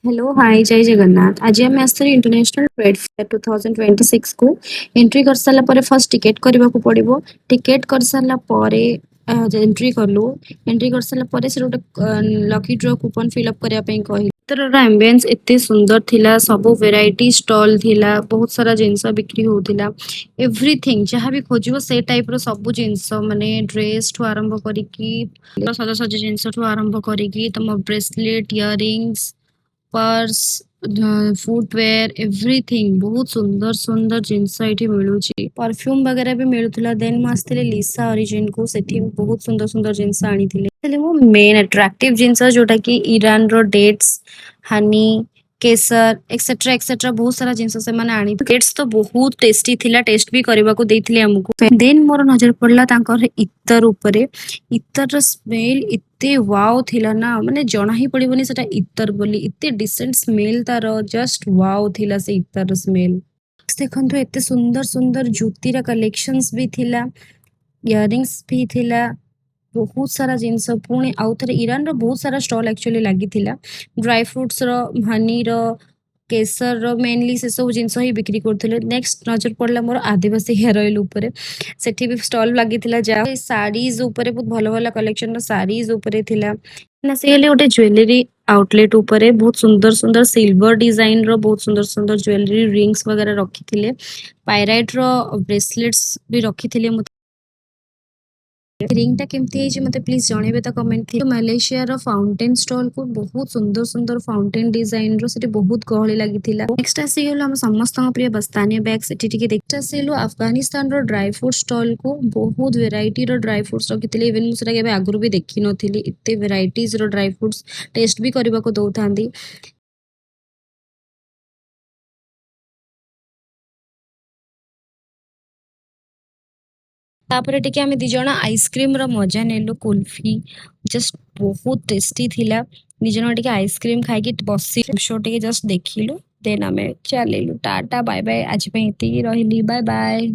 Hello hi जय जगन्नाथ। आज आम आसरी इंटरनेशनल ट्रेड फेयर 2026 को एंट्री कर सारा पर फर्स्ट टिकेट करने को पड़ो। टिकेट कर सारा पर एंट्री कलु। एंट्री कर सारा पर से गोटे लकी ड्र कूपन फिलअप करने कहले। तर एम्बियंस एते सुंदर थिला, सब वेराइटी स्टॉल थिला, बहुत सारा जिनस बिक्री होतिला। एवरीथिंग जहाँ भी खोजिबो से टाइप रो सब जिनस माने ड्रेस ठू आरंभ करिकी सजासजी जिनस ठू आरंभ करिकी तुम bracelet, earrings, purse, footwear everything बहुत सुंदर सुंदर जिनस ये मिलूची। परफ्यूम वगैरह भी मिलूला। देन मु आसଥିଲି ଲିସା ଅରିଜିନ को सेठी बहुत सुंदर सुंदर जिनस आनी वो मेन अट्रैक्टिव जिनस जोटा कि ईरान रो डेट्स, हनी, केसर एक्सेट्रा एक्सेट्रा बहुत सारा जिनस से माने आनी। डेट्स तो बहुत टेस्टी थिला, टेस्ट भी करबा को देथिले हमको। देन मोर नजर पड़ला तांकर इतर ऊपरे। इतर स्मेल एते वाओ थिला ना, माने जना ही पड़िबनी सेटा इतर बोली। एते डिसेंट स्मेल तार, जस्ट वाओ थिला से इतर स्मेल। देखंतु एते सुंदर सुंदर जुतीरा कलेक्शंस भी थिला, इयरिंग्स भी थिला, बहुत सारा जिनस। पुणी आउ थे ईरान रो बहुत सारा स्टॉल एक्चुअली लगी ड्राई फ्रुट्स रो, हनी रो, केसर रो मेनली से सब जिनस ही बिक्री करथिले। नेक्स्ट नजर पड़ला मोर आदिवासी हेयर ऑयल ऊपर। सेठी भी स्टॉल लगी जा साड़ीज ऊपर बहुत भल भल कलेक्शन रो साड़ीज ऊपर थिला ना। से हेले गोटे ज्वेलरी आउटलेट ऊपर बहुत सुंदर सुंदर सिल्वर डिजाइन रो बहुत सुंदर सुंदर ज्वेलरी रिंग्स वगैरह रखी। पायराइट रो ब्रेसलेट्स भी रखी। रिंगटा केमती है मते प्लीज जणेबे त कमेंट थी। तो मालेशिया रो फाउंटेन स्टॉल को बहुत सुंदर सुंदर फाउंटेन डिजाइन रो सेठी बहुत गहली लागिथिला। नेक्स्ट आसी गेलो हम समस्त प्रिय बस्तानिया बैग सेठी टिके देखता सेलो। अफगानिस्तान रो ड्राई फ्रूट स्टॉल को बहुत वेराइटी रो ड्राई फ्रूट्स रखिथिले। इवन मुसरा केबे आगुरु भी देखि नथिली। इत्ते वेराइटीज रो ड्राई फ्रूट्स टेस्ट भी करबा को दउथांदी। तापर टिके आमे दी जण आइसक्रीम रो मजा नेलु। कुल्फी जस्ट बहुत टेस्टी थिला। दी जण टिके आइसक्रीम खाइके बसी शो टिके जस्ट देखिलु। देन आमे चलिलु। Tata bye bye. आज पे इति रहिली। Bye bye.